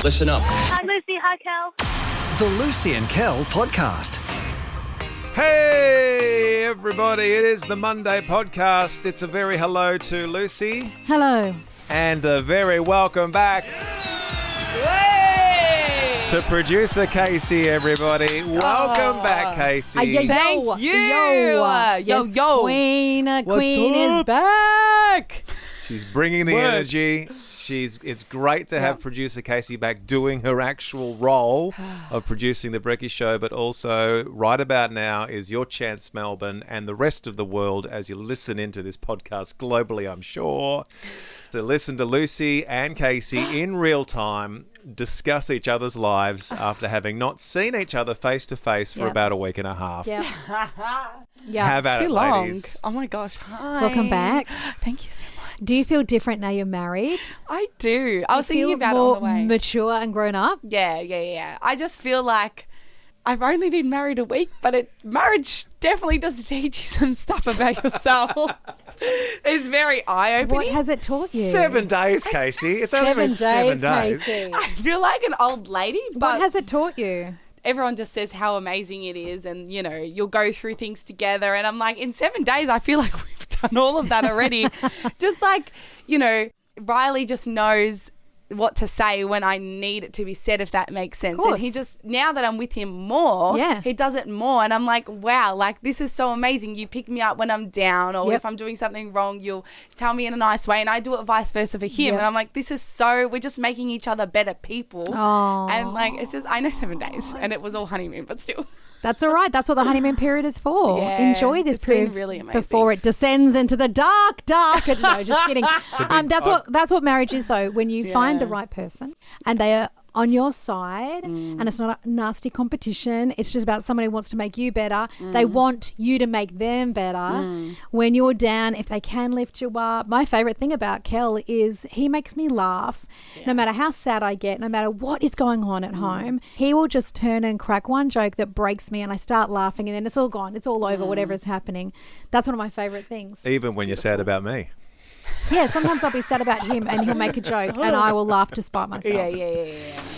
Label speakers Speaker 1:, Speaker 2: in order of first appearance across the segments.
Speaker 1: Listen up.
Speaker 2: Hi, Lucy. Hi, Kel.
Speaker 3: The Lucy and Kel podcast.
Speaker 4: Hey, everybody. It is the Monday podcast. It's a very hello to Lucy.
Speaker 5: Hello.
Speaker 4: And a very welcome back to producer Casey, everybody. Welcome back, Casey.
Speaker 5: Thank
Speaker 6: you.
Speaker 5: Yes, Queen is back.
Speaker 4: She's bringing the energy. It's great to have producer Casey back doing her actual role of producing the Brekkie Show, but also right about now is your chance, Melbourne, and the rest of the world as you listen into this podcast globally, I'm sure, to listen to Lucy and Casey in real time discuss each other's lives after having not seen each other face to face for about a week and a half.
Speaker 5: Yeah.
Speaker 4: Have at
Speaker 6: Too
Speaker 4: it,
Speaker 6: long.
Speaker 4: ladies.
Speaker 6: Oh my gosh. Hi.
Speaker 5: Welcome back.
Speaker 6: Thank you so much.
Speaker 5: Do you feel different now you're married?
Speaker 6: I do. I was
Speaker 5: Do you
Speaker 6: thinking
Speaker 5: feel
Speaker 6: about it
Speaker 5: more
Speaker 6: on the way.
Speaker 5: mature and grown up?
Speaker 6: Yeah. I just feel like I've only been married a week, but marriage definitely does teach you some stuff about yourself. It's very eye-opening.
Speaker 5: What has it taught you?
Speaker 4: 7 days, Casey. It's only been 7 days.
Speaker 5: Casey.
Speaker 6: I feel like an old lady, but
Speaker 5: What has it taught you?
Speaker 6: everyone just says how amazing it is, and you know, you'll go through things together, and I'm like, in 7 days I feel like we've done all of that already. Just like, you know, Riley just knows what to say when I need it to be said, if that makes sense. And he just, now that I'm with him more, he does it more, and I'm like, wow, like this is so amazing. You pick me up when I'm down, or if I'm doing something wrong, you'll tell me in a nice way, and I do it vice versa for him. And I'm like, this is so, we're just making each other better people. And like, it's just, I know 7 days and it was all honeymoon, but still.
Speaker 5: That's all right. That's what the honeymoon period is for.
Speaker 6: Yeah,
Speaker 5: Enjoy this
Speaker 6: it's been
Speaker 5: period
Speaker 6: really amazing.
Speaker 5: before it descends into the dark. No, just kidding. That's what marriage is, though. When you find the right person and they are on your side, and it's not a nasty competition. It's just about someone who wants to make you better. They want you to make them better. When you're down, if they can lift you up. My favourite thing about Kel is he makes me laugh. No matter how sad I get, no matter what is going on at home, he will just turn and crack one joke that breaks me, and I start laughing, and then it's all gone. It's all over, whatever is happening. That's one of my favourite things.
Speaker 4: Even when you're sad about me.
Speaker 5: Yeah, sometimes I'll be sad about him and he'll make a joke and I will laugh despite myself.
Speaker 6: Yeah.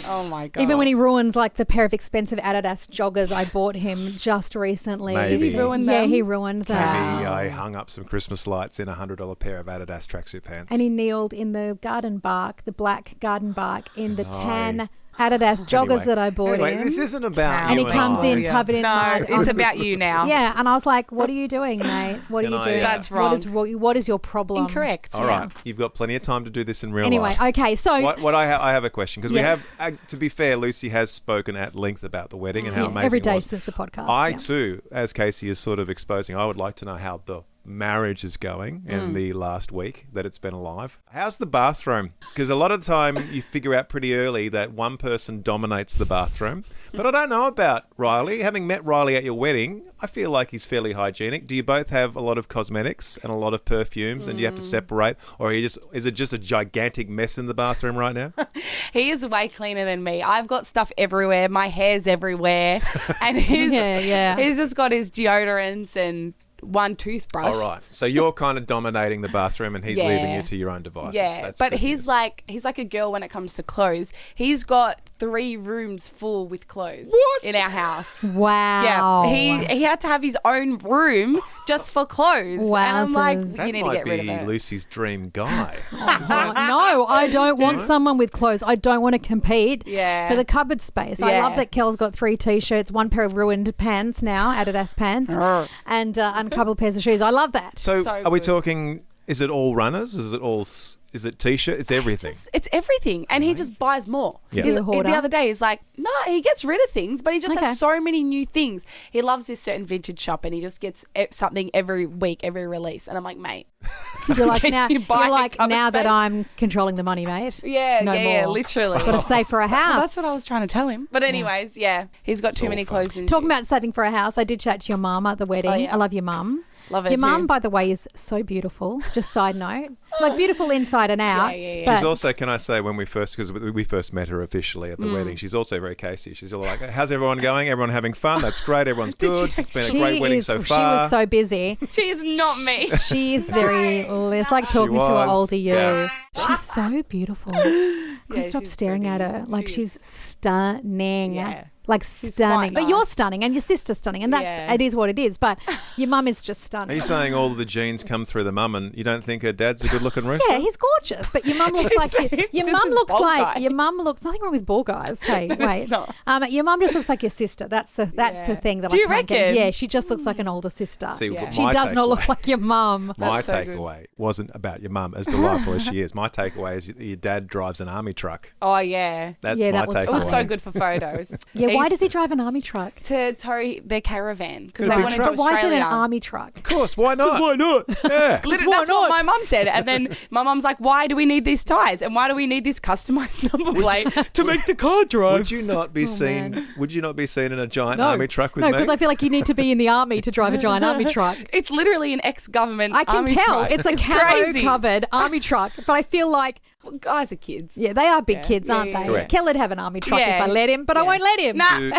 Speaker 6: Oh my god.
Speaker 5: Even when he ruins like the pair of expensive Adidas joggers I bought him just recently.
Speaker 4: Maybe. Did he
Speaker 6: ruin them?
Speaker 5: Yeah, he ruined them.
Speaker 4: Maybe I hung up some Christmas lights in a $100 pair of Adidas tracksuit pants.
Speaker 5: And he kneeled in the garden bark, the black garden bark, in the tan Adidas joggers that I bought him.
Speaker 4: This isn't about
Speaker 5: And
Speaker 4: you
Speaker 5: he comes
Speaker 4: I.
Speaker 5: in covered in mud.
Speaker 6: It's about you now.
Speaker 5: Yeah, and I was like, what are you doing, mate? What are
Speaker 4: Can
Speaker 5: you
Speaker 4: I,
Speaker 5: doing?
Speaker 6: That's wrong.
Speaker 5: What is your problem?
Speaker 6: Incorrect.
Speaker 4: All right, you've got plenty of time to do this in real
Speaker 5: Anyway,
Speaker 4: life.
Speaker 5: okay, so...
Speaker 4: What I have a question, because we have, to be fair, Lucy has spoken at length about the wedding and how amazing
Speaker 5: every
Speaker 4: it
Speaker 5: day
Speaker 4: was.
Speaker 5: since the podcast.
Speaker 4: I too, as Casey is sort of exposing, I would like to know how the marriage is going in the last week that it's been alive. How's the bathroom? Because a lot of the time you figure out pretty early that one person dominates the bathroom. But I don't know about Riley. Having met Riley at your wedding, I feel like he's fairly hygienic. Do you both have a lot of cosmetics and a lot of perfumes and do you have to separate? Or is it just a gigantic mess in the bathroom right now?
Speaker 6: He is way cleaner than me. I've got stuff everywhere. My hair's everywhere. And he's just got his deodorants and one toothbrush.
Speaker 4: All right. So you're kind of dominating the bathroom and he's leaving you to your own devices.
Speaker 6: Yeah,
Speaker 4: That's
Speaker 6: but
Speaker 4: good
Speaker 6: he's
Speaker 4: news.
Speaker 6: like a girl when it comes to clothes. He's got 3 rooms full with clothes in our house.
Speaker 5: Wow.
Speaker 6: Yeah, he had to have his own room just for clothes.
Speaker 5: Wowzers.
Speaker 6: And I'm like,
Speaker 4: That
Speaker 6: you need to
Speaker 4: might
Speaker 6: get rid of
Speaker 4: be
Speaker 6: it.
Speaker 4: Lucy's dream guy.
Speaker 5: No, I don't want someone with clothes. I don't want to compete for the cupboard space. I love that Kel's got 3 T-shirts, 1 pair of ruined pants now, Adidas pants, and a couple of pairs of shoes. I love that.
Speaker 4: So are we
Speaker 6: good.
Speaker 4: talking, is it all runners? Is it T-shirt? It's everything.
Speaker 6: It's everything. And he just buys more.
Speaker 4: Yeah.
Speaker 5: He's a hoarder.
Speaker 6: The other day, he's like, no, he gets rid of things, but he just has so many new things. He loves this certain vintage shop and he just gets something every week, every release. And I'm like, mate.
Speaker 5: You're like, now,
Speaker 6: you buy
Speaker 5: now that
Speaker 6: space?
Speaker 5: I'm controlling the money, mate.
Speaker 6: Yeah,
Speaker 5: No
Speaker 6: yeah,
Speaker 5: more.
Speaker 6: literally.
Speaker 5: Got to save for a house.
Speaker 6: Well, that's what I was trying to tell him. But anyways, he's got too many clothes. And
Speaker 5: Talking about saving for a house, I did chat to your mum at the wedding.
Speaker 6: Oh, yeah.
Speaker 5: I love your mum.
Speaker 6: Love her
Speaker 5: Your mum,
Speaker 6: too.
Speaker 5: by the way, is so beautiful. Just side note. Like beautiful inside and out.
Speaker 6: Yeah.
Speaker 5: But
Speaker 4: She's also, can I say, because we first met her officially at the wedding, she's also very Casey. She's all like, how's everyone going? Everyone having fun? That's great. Everyone's good. It's been a great wedding so far.
Speaker 5: She was so busy.
Speaker 6: She is not me.
Speaker 5: She's very, it's like talking to an
Speaker 4: was,
Speaker 5: older you.
Speaker 4: yeah.
Speaker 5: She's so beautiful. can't stop
Speaker 6: she's
Speaker 5: staring at
Speaker 6: pretty.
Speaker 5: her. Like,
Speaker 6: She
Speaker 5: she's
Speaker 6: is.
Speaker 5: stunning.
Speaker 6: Yeah.
Speaker 5: Like,
Speaker 6: She's
Speaker 5: stunning.
Speaker 6: quite
Speaker 5: But you're
Speaker 6: nice.
Speaker 5: stunning and your sister's stunning. And that's
Speaker 6: Yeah.
Speaker 5: it is what it is. But your mum is just
Speaker 4: Are
Speaker 5: stunning.
Speaker 4: you saying all of the genes come through the mum and you don't think her dad's a good-looking rooster?
Speaker 5: Yeah, he's gorgeous, but your mum looks like
Speaker 6: It's
Speaker 5: your
Speaker 6: just
Speaker 5: mum
Speaker 6: this
Speaker 5: looks
Speaker 6: bald
Speaker 5: like
Speaker 6: guy.
Speaker 5: your mum looks nothing wrong with bald guys. Hey, wait,
Speaker 6: not.
Speaker 5: your mum just looks like your sister. That's the
Speaker 6: Yeah.
Speaker 5: thing that
Speaker 6: Do
Speaker 5: I
Speaker 6: you
Speaker 5: can't get.
Speaker 6: reckon?
Speaker 5: Yeah, she just looks like an older sister.
Speaker 4: See,
Speaker 6: Yeah.
Speaker 5: She
Speaker 4: my
Speaker 5: does not look
Speaker 4: takeaway-
Speaker 5: like your mum.
Speaker 4: My
Speaker 6: That's so good.
Speaker 4: takeaway wasn't about your mum, as delightful as she is. My takeaway is your dad drives an army truck.
Speaker 6: Oh, yeah.
Speaker 4: That's
Speaker 5: Yeah,
Speaker 4: my
Speaker 5: that was
Speaker 4: takeaway.
Speaker 6: It was so good for photos.
Speaker 5: Yeah, why
Speaker 6: He's-
Speaker 5: does he drive an army truck?
Speaker 6: To tow their caravan because
Speaker 4: Could
Speaker 6: they
Speaker 4: have been
Speaker 6: wanted
Speaker 4: truck.
Speaker 6: to
Speaker 5: But why is it
Speaker 6: Australia.
Speaker 5: an army truck?
Speaker 4: Of course, why not? Why not? Yeah.
Speaker 6: Literally, that's what my mum said. And then my mum's like, why do we need these tyres? And why do we need this customised number plate to make the car drive?
Speaker 4: Would you not be seen?
Speaker 5: man.
Speaker 4: Would you not be seen in a giant
Speaker 5: No,
Speaker 4: army truck with
Speaker 5: no,
Speaker 4: me?
Speaker 5: because I feel like you need to be in the army to drive a giant army truck.
Speaker 6: It's literally an ex-government
Speaker 5: I can
Speaker 6: army
Speaker 5: tell
Speaker 6: truck.
Speaker 5: it's a camo
Speaker 6: crazy.
Speaker 5: covered army truck, but I feel like
Speaker 6: Well, guys are kids.
Speaker 5: yeah, they are big
Speaker 6: Yeah.
Speaker 5: kids,
Speaker 6: Yeah,
Speaker 5: aren't
Speaker 6: yeah,
Speaker 5: they?
Speaker 6: yeah.
Speaker 4: Correct.
Speaker 5: Kelly'd have an army truck
Speaker 6: Yeah.
Speaker 5: if I let him, but I
Speaker 6: Yeah.
Speaker 5: won't let him.
Speaker 6: Nah.
Speaker 4: Do-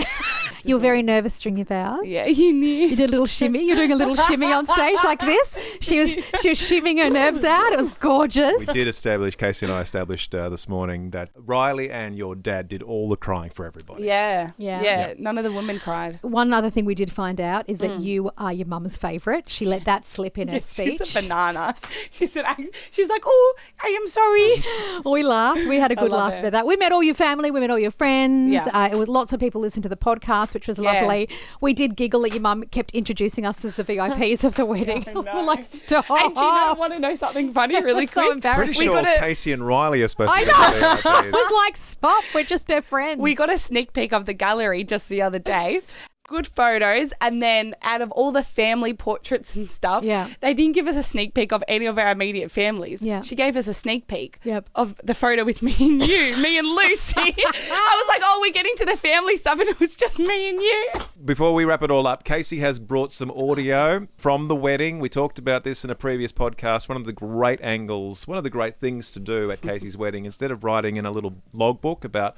Speaker 5: You were very nervous during your vows.
Speaker 6: Yeah, you knew.
Speaker 5: You did a little shimmy. You're doing a little shimmy on stage like this. She was shimming her nerves out. It was gorgeous.
Speaker 4: We did establish, Casey and I established this morning that Riley and your dad did all the crying for everybody.
Speaker 6: Yeah.
Speaker 5: Yeah.
Speaker 6: Yeah. None of the women cried.
Speaker 5: One other thing we did find out is that you are your mum's favourite. She let that slip in her speech.
Speaker 6: She's a banana. She said, she's like, oh, I am sorry.
Speaker 5: We laughed. We had a good
Speaker 6: love
Speaker 5: laugh
Speaker 6: it.
Speaker 5: about that. We met all your family. We met all your friends.
Speaker 6: Yeah.
Speaker 5: It was lots of people listened to the podcast, which was
Speaker 6: Yeah.
Speaker 5: lovely. We did giggle that your mum kept introducing us as the VIPs of the wedding.
Speaker 6: I know.
Speaker 5: We're like, stop.
Speaker 6: And do you want to know something funny really
Speaker 5: So
Speaker 6: quick?
Speaker 5: embarrassing.
Speaker 4: Pretty
Speaker 6: We
Speaker 4: sure
Speaker 6: got a-
Speaker 4: Casey and Riley are supposed to
Speaker 5: I
Speaker 4: be
Speaker 5: know.
Speaker 4: the
Speaker 5: It was like, stop. We're just her friends.
Speaker 6: We got a sneak peek of the gallery just the other day. Good photos, and then out of all the family portraits and stuff,
Speaker 5: Yeah.
Speaker 6: they didn't give us a sneak peek of any of our immediate families.
Speaker 5: Yeah.
Speaker 6: She gave us a sneak peek
Speaker 5: Yep.
Speaker 6: of the photo with me and you, me and Lucy. I was like, oh, we're getting to the family stuff, and it was just me and you.
Speaker 4: Before we wrap it all up, Casey has brought some audio from the wedding. We talked about this in a previous podcast. One of the great angles, one of the great things to do at Casey's wedding, instead of writing in a little logbook about,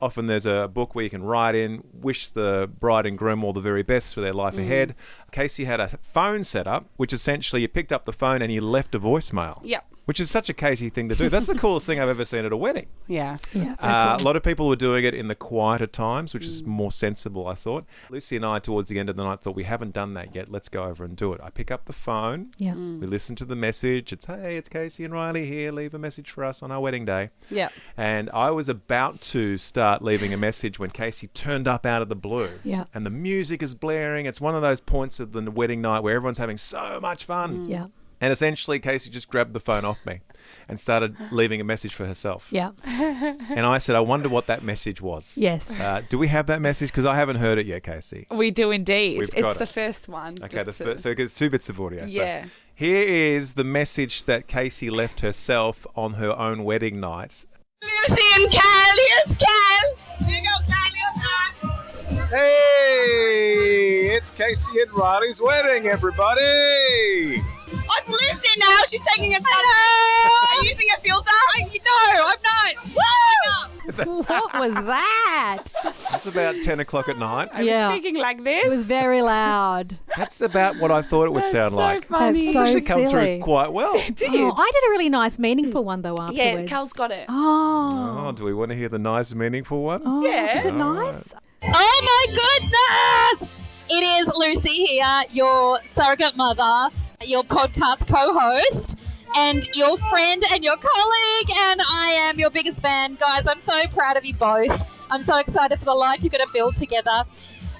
Speaker 4: often there's a book where you can write in, wish the bride and groom all the very best for their life ahead. Casey had a phone set up, which essentially you picked up the phone and you left a voicemail.
Speaker 6: Yep.
Speaker 4: Which is such a Casey thing to do. That's the coolest thing I've ever seen at a wedding.
Speaker 6: Yeah.
Speaker 5: Yeah.
Speaker 4: A lot of people were doing it in the quieter times, which is more sensible, I thought. Lucy and I, towards the end of the night, thought we haven't done that yet. Let's go over and do it. I pick up the phone.
Speaker 5: Yeah.
Speaker 4: We listen to the message. It's, hey, it's Casey and Riley here. Leave a message for us on our wedding day.
Speaker 6: Yeah.
Speaker 4: And I was about to start leaving a message when Casey turned up out of the blue.
Speaker 5: Yeah.
Speaker 4: And the music is blaring. It's one of those points of the wedding night where everyone's having so much fun.
Speaker 5: Yeah.
Speaker 4: And essentially, Casey just grabbed the phone off me and started leaving a message for herself.
Speaker 5: Yeah.
Speaker 4: And I said, I wonder what that message was.
Speaker 5: Yes.
Speaker 4: Do we have that message? Because I haven't heard it yet, Casey.
Speaker 6: We do indeed.
Speaker 4: We've got
Speaker 6: It's the
Speaker 4: it.
Speaker 6: first one.
Speaker 4: Okay,
Speaker 6: just
Speaker 4: the
Speaker 6: to-
Speaker 4: first, so it's 2 bits of audio.
Speaker 6: Yeah.
Speaker 4: So here is the message that Casey left herself on her own wedding night.
Speaker 1: Lucy and Cal, here's Cal. Here you go, Cal, here's Cal.
Speaker 2: Hey, it's Casey and Riley's wedding, everybody!
Speaker 1: I'm Lucy now. She's taking a photo. Hello. Are you using a filter? No, I'm not.
Speaker 5: What was that?
Speaker 4: It's about 10 o'clock at night.
Speaker 6: I was
Speaker 5: Yeah.
Speaker 6: speaking like this.
Speaker 5: It was very loud.
Speaker 4: That's about what I thought it would
Speaker 6: That's
Speaker 4: sound
Speaker 6: so
Speaker 4: like.
Speaker 6: funny.
Speaker 4: It's
Speaker 5: so
Speaker 4: actually come
Speaker 5: silly.
Speaker 4: through quite well.
Speaker 5: Oh, I did a really nice, meaningful one though afterwards.
Speaker 6: Yeah, Cal's got it.
Speaker 5: Oh.
Speaker 4: Oh, do we want to hear the nice, meaningful one?
Speaker 5: Oh,
Speaker 6: Yeah.
Speaker 5: Is it nice?
Speaker 1: Oh my goodness! It is Lucy here, your surrogate mother, your podcast co-host, and your friend and your colleague, and I am your biggest fan. Guys, I'm so proud of you both. I'm so excited for the life you're going to build together.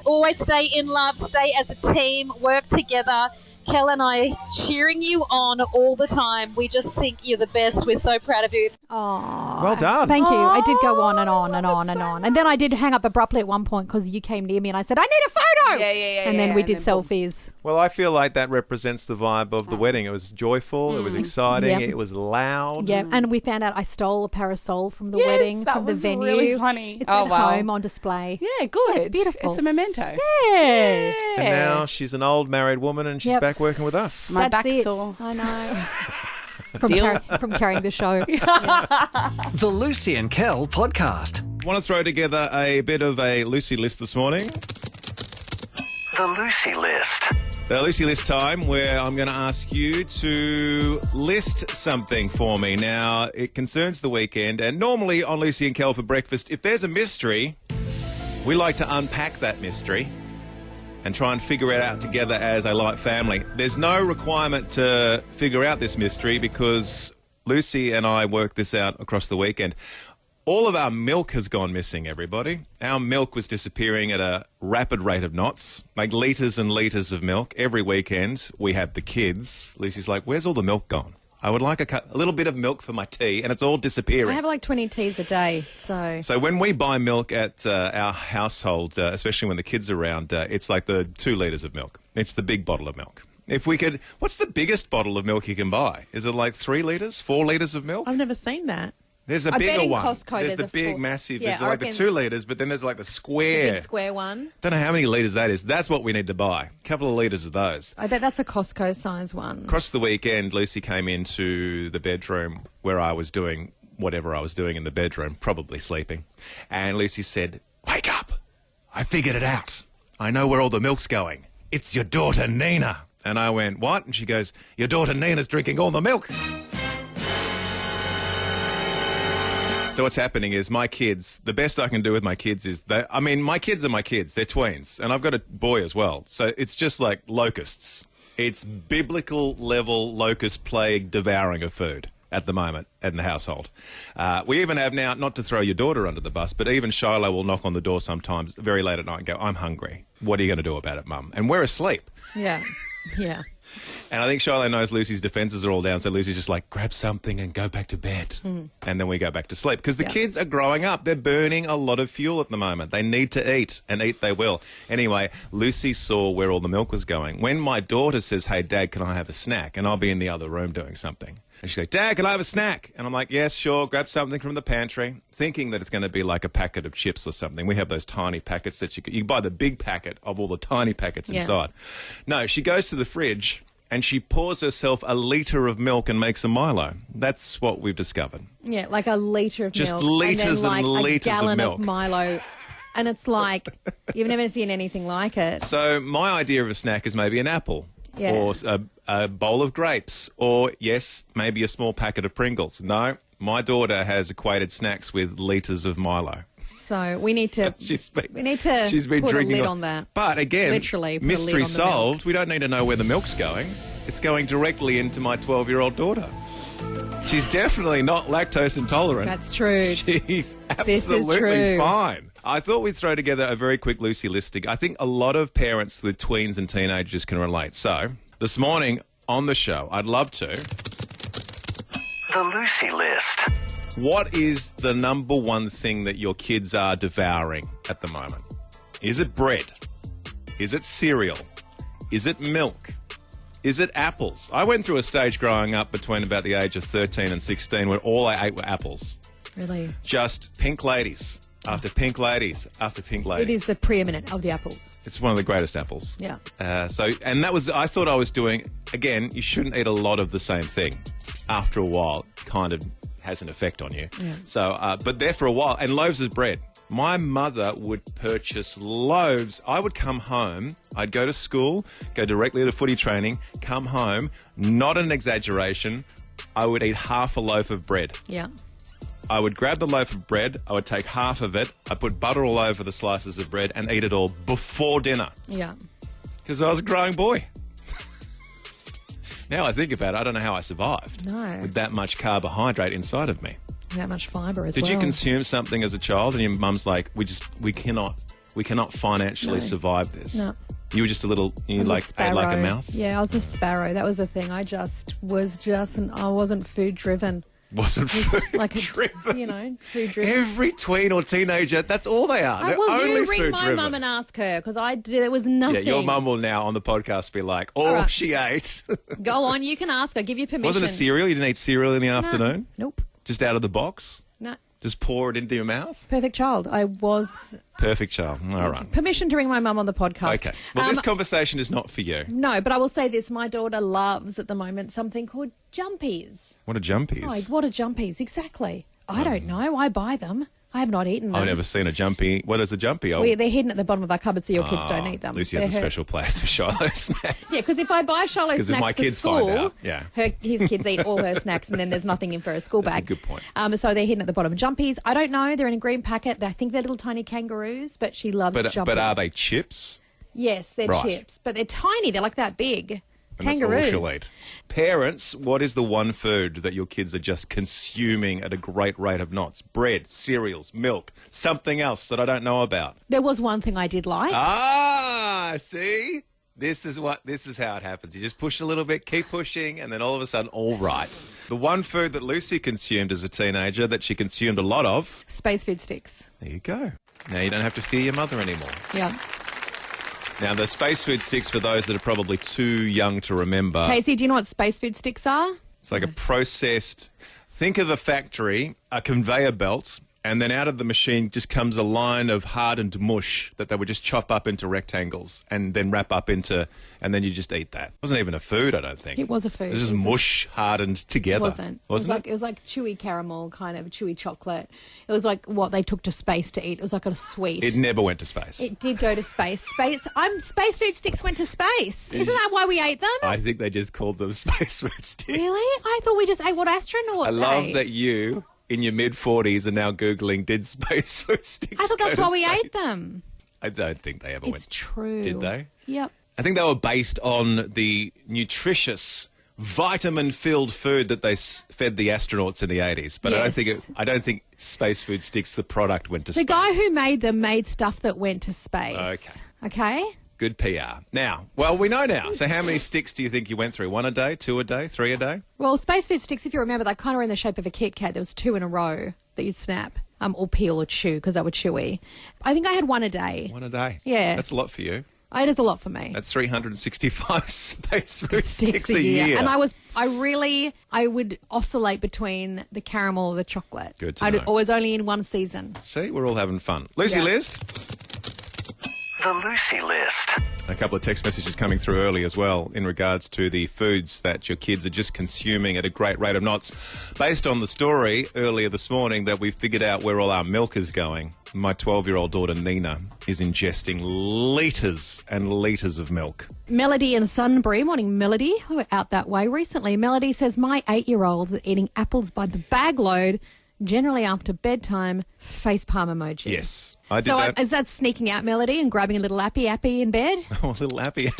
Speaker 1: Always stay in love, stay as a team, work together. Kel and I cheering you on all the time. We just think you're the best. We're so proud of you.
Speaker 5: Oh,
Speaker 4: Well done.
Speaker 5: Thank you. I did go on and on and on and on. And then I did hang up abruptly at one point because you came near me and I said, I need a photo.
Speaker 6: Yeah.
Speaker 5: And then we did
Speaker 6: and then boom.
Speaker 5: selfies.
Speaker 4: Well, I feel like that represents the vibe of the wedding. It was joyful. It was exciting.
Speaker 5: Yep.
Speaker 4: It was loud.
Speaker 5: Yeah. And we found out I stole a parasol from the
Speaker 6: Yes,
Speaker 5: wedding,
Speaker 6: that
Speaker 5: from the
Speaker 6: was
Speaker 5: venue.
Speaker 6: really funny.
Speaker 5: It's
Speaker 6: Oh,
Speaker 5: at
Speaker 6: wow.
Speaker 5: home on display.
Speaker 6: Yeah, good.
Speaker 5: It's beautiful.
Speaker 6: It's a memento.
Speaker 5: Yeah.
Speaker 4: And now she's an old married woman and she's
Speaker 5: Yep.
Speaker 4: back working with us.
Speaker 6: My
Speaker 5: That's
Speaker 6: back's
Speaker 5: it.
Speaker 6: sore.
Speaker 5: I know. from,
Speaker 6: Deal.
Speaker 5: from carrying the show.
Speaker 3: The Lucy and Kel podcast.
Speaker 4: Want to throw together a bit of a Lucy list this morning?
Speaker 3: The Lucy list.
Speaker 4: The Lucy List time, where I'm going to ask you to list something for me. Now, it concerns the weekend, and normally on Lucy and Kel for breakfast, if there's a mystery, we like to unpack that mystery and try and figure it out together as a light family. There's no requirement to figure out this mystery because Lucy and I worked this out across the weekend. All of our milk has gone missing, everybody. Our milk was disappearing at a rapid rate of knots, like litres and litres of milk. Every weekend, we have the kids. Lucy's like, where's all the milk gone? I would like a little bit of milk for my tea, and it's all disappearing.
Speaker 5: I have like 20 teas a day, so...
Speaker 4: So when we buy milk at our household, especially when the kids are around, it's like the 2 litres of milk. It's the big bottle of milk. If we could... What's the biggest bottle of milk you can buy? Is it like 3 litres, 4 litres of milk?
Speaker 7: I've never seen that.
Speaker 4: There's a
Speaker 5: I bet
Speaker 4: bigger
Speaker 5: in
Speaker 4: one.
Speaker 5: Costco
Speaker 4: There's the
Speaker 5: there's a
Speaker 4: big,
Speaker 5: full-
Speaker 4: massive.
Speaker 5: Yeah,
Speaker 4: there's
Speaker 5: I
Speaker 4: like the
Speaker 5: reckon-
Speaker 4: 2 litres, but then there's like the square.
Speaker 5: The big square one.
Speaker 4: Don't know how many litres that is. That's what we need to buy. A couple of litres of those.
Speaker 5: I bet that's a Costco size one.
Speaker 4: Across the weekend, Lucy came into the bedroom where I was doing whatever I was doing in the bedroom, probably sleeping. And Lucy said, "Wake up. I figured it out. I know where all the milk's going. It's your daughter, Nina." And I went, "What?" And she goes, "Your daughter, Nina's drinking all the milk." So what's happening is my kids, the best I can do with my kids is that, I mean, my kids are my kids. They're tweens. And I've got a boy as well. So it's just like locusts. It's biblical level locust plague devouring of food at the moment in the household. We even have now, not to throw your daughter under the bus, but even Shiloh will knock on the door sometimes very late at night and go, "I'm hungry. What are you going to do about it, Mum?" And we're asleep.
Speaker 5: Yeah, yeah.
Speaker 4: And I think Shiloh knows Lucy's defences are all down, so Lucy's just like, grab something and go back to bed. And then we go back to sleep. Because the kids are growing up. They're burning a lot of fuel at the moment. They need to eat, and eat they will. Anyway, Lucy saw where all the milk was going. When my daughter says, "Hey, Dad, can I have a snack?" And I'll be in the other room doing something. And she's like, "Dad, can I have a snack?" And I'm like, "Yes, sure, grab something from the pantry," thinking that it's going to be like a packet of chips or something. We have those tiny packets that you buy the big packet of all the tiny packets inside. No, she goes to the fridge and she pours herself a litre of milk and makes a Milo. That's what we've discovered.
Speaker 5: Yeah, like a litre of
Speaker 4: Just
Speaker 5: milk.
Speaker 4: litres
Speaker 5: and then
Speaker 4: and
Speaker 5: like
Speaker 4: litres
Speaker 5: a
Speaker 4: of
Speaker 5: gallon
Speaker 4: milk.
Speaker 5: of Milo. And it's like, you've never seen anything like it.
Speaker 4: So my idea of a snack is maybe an apple.
Speaker 5: Yeah.
Speaker 4: Or a bowl of grapes, or, yes, maybe a small packet of Pringles. No, my daughter has equated snacks with litres of Milo.
Speaker 5: So we need to
Speaker 4: She's
Speaker 5: put a lid on that.
Speaker 4: But again,
Speaker 5: Literally put a lid
Speaker 4: mystery
Speaker 5: on the
Speaker 4: solved.
Speaker 5: milk.
Speaker 4: We don't need to know where the milk's going. It's going directly into my 12-year-old daughter. She's definitely not lactose intolerant.
Speaker 5: That's true.
Speaker 4: She's
Speaker 5: This is
Speaker 4: absolutely
Speaker 5: true.
Speaker 4: fine. I thought we'd throw together a very quick Lucy listing. I think a lot of parents with tweens and teenagers can relate. So, this morning on the show, I'd love to...
Speaker 3: The Lucy List.
Speaker 4: What is the number one thing that your kids are devouring at the moment? Is it bread? Is it cereal? Is it milk? Is it apples? I went through a stage growing up between about the age of 13 and 16 where all I ate were apples.
Speaker 5: Really?
Speaker 4: Just pink ladies after pink ladies after pink ladies.
Speaker 5: It is the preeminent of the apples.
Speaker 4: It's one of the greatest apples.
Speaker 5: Yeah.
Speaker 4: And that was, I thought I was doing, again, you shouldn't eat a lot of the same thing. After a while, it kind of has an effect on you.
Speaker 5: Yeah.
Speaker 4: So, but there for a while, and loaves of bread. My mother would purchase loaves. I would come home, I'd go to school, go directly to footy training, come home, not an exaggeration, I would eat half a loaf of bread.
Speaker 5: Yeah.
Speaker 4: I would grab the loaf of bread, I would take half of it, I put butter all over the slices of bread and eat it all before dinner.
Speaker 5: Yeah.
Speaker 4: Because I was a growing boy. Now I think about it, I don't know how I survived.
Speaker 5: No.
Speaker 4: With that much carbohydrate inside of me.
Speaker 5: That much fibre as
Speaker 4: Did
Speaker 5: well.
Speaker 4: you consume something as a child and your mum's like, we cannot financially survive this?
Speaker 5: No.
Speaker 4: You were just a little, you
Speaker 5: I was
Speaker 4: like
Speaker 5: a
Speaker 4: ate
Speaker 5: sparrow.
Speaker 4: like a mouse?
Speaker 5: Yeah, I was a sparrow. That was the thing. I wasn't food driven.
Speaker 4: Wasn't food
Speaker 5: Like a,
Speaker 4: driven.
Speaker 5: you know, food driven.
Speaker 4: Every tween or teenager, that's all they are. They're
Speaker 5: Well,
Speaker 4: only
Speaker 5: you ring
Speaker 4: food
Speaker 5: my
Speaker 4: driven.
Speaker 5: mum and ask her because there was nothing.
Speaker 4: Yeah, your mum will now on the podcast be like, all
Speaker 5: right.
Speaker 4: she ate.
Speaker 5: Go on, you can ask her. Give you permission.
Speaker 4: Wasn't it cereal? You didn't eat cereal in the
Speaker 5: No.
Speaker 4: afternoon?
Speaker 5: Nope.
Speaker 4: Just out of the box?
Speaker 5: No.
Speaker 4: Just pour it into your mouth?
Speaker 5: Perfect child. I was.
Speaker 4: Perfect child. All right.
Speaker 5: Permission to ring my mum on the podcast.
Speaker 4: Okay. Well, this conversation is not for you.
Speaker 5: No, but I will say this. My daughter loves at the moment something called jumpies.
Speaker 4: What a jumpies.
Speaker 5: Oh, what are jumpies? Exactly. I don't know. I buy them. I have not eaten them.
Speaker 4: I've never seen a jumpy. What is a jumpy?
Speaker 5: They're hidden at the bottom of our cupboard so your kids don't eat them.
Speaker 4: Lucy has a special place for Shiloh snacks.
Speaker 5: Yeah, because if I buy Shiloh snacks
Speaker 4: if my
Speaker 5: for
Speaker 4: kids
Speaker 5: school,
Speaker 4: find out, yeah.
Speaker 5: his kids eat all her snacks and then there's nothing in for a school bag.
Speaker 4: That's a good point.
Speaker 5: So they're hidden at the bottom. Jumpies, I don't know. They're in a green packet. I think they're little tiny kangaroos, but she loves jumpies.
Speaker 4: But are they chips?
Speaker 5: Yes, they're chips. But they're tiny. They're like that big.
Speaker 4: And
Speaker 5: kangaroos.
Speaker 4: That's all she'll eat. Parents, what is the one food that your kids are just consuming at a great rate of knots? Bread, cereals, milk, something else that I don't know about.
Speaker 5: There was one thing I did like.
Speaker 4: See? This is how it happens. You just push a little bit, keep pushing, and then all of a sudden, all right. The one food that Lucy consumed as a teenager that she consumed a lot of...
Speaker 5: Space food sticks.
Speaker 4: There you go. Now you don't have to fear your mother anymore.
Speaker 5: Yeah.
Speaker 4: Now, the space food sticks, for those that are probably too young to remember...
Speaker 5: Casey, do you know what space food sticks are?
Speaker 4: It's like a processed... Think of a factory, a conveyor belt, and then out of the machine just comes a line of hardened mush that they would just chop up into rectangles and then wrap up into... And then you just eat that. It wasn't even a food, I don't think.
Speaker 5: It was a food.
Speaker 4: It was just mush hardened together.
Speaker 5: It wasn't. It was like chewy caramel, kind of chewy chocolate. It was like what they took to space to eat. It was like a sweet.
Speaker 4: It never went to space.
Speaker 5: It did go to space. Space food sticks went to space. Isn't that why we ate them?
Speaker 4: I think they just called them space food sticks.
Speaker 5: Really? I thought we just ate what astronauts
Speaker 4: I love
Speaker 5: ate.
Speaker 4: that you, in your mid-40s, are now Googling, did space food sticks
Speaker 5: I thought
Speaker 4: go
Speaker 5: that's
Speaker 4: to
Speaker 5: why we
Speaker 4: space?
Speaker 5: ate them.
Speaker 4: I don't think they ever went.
Speaker 5: It's true.
Speaker 4: Did they?
Speaker 5: Yep.
Speaker 4: I think they were based on the nutritious, vitamin-filled food that they fed the astronauts in the 80s. But
Speaker 5: Yes.
Speaker 4: I don't think space food sticks, the product, went to space.
Speaker 5: The guy who made them made stuff that went to space. Okay?
Speaker 4: Good PR. Now, well, we know now. So how many sticks do you think you went through? 1 a day, 2 a day, 3 a day?
Speaker 5: Well, space food sticks, if you remember, they kind of were in the shape of a Kit Kat. There was 2 in a row that you'd snap, or peel or chew because they were chewy. I think I had 1 a day.
Speaker 4: 1 a day.
Speaker 5: Yeah.
Speaker 4: That's a lot for you.
Speaker 5: It is a lot for me.
Speaker 4: That's 365 space food sticks a
Speaker 5: year. And I would oscillate between the caramel or the chocolate.
Speaker 4: Good to know.
Speaker 5: I was only in one season.
Speaker 4: See, we're all having fun. Lucy
Speaker 5: Yeah.
Speaker 4: Liz?
Speaker 3: The Lucy List.
Speaker 4: A couple of text messages coming through early as well in regards to the foods that your kids are just consuming at a great rate of knots. Based on the story earlier this morning that we figured out where all our milk is going, my 12-year-old daughter Nina is ingesting litres and litres of milk.
Speaker 5: Melody and Sunbury, morning Melody, who were out that way recently. Melody says, my 8-year-olds are eating apples by the bag load, generally after bedtime, facepalm emoji.
Speaker 4: Yes, I did that.
Speaker 5: Is that sneaking out, Melody, and grabbing a little appy in bed?
Speaker 4: Oh, a little happy.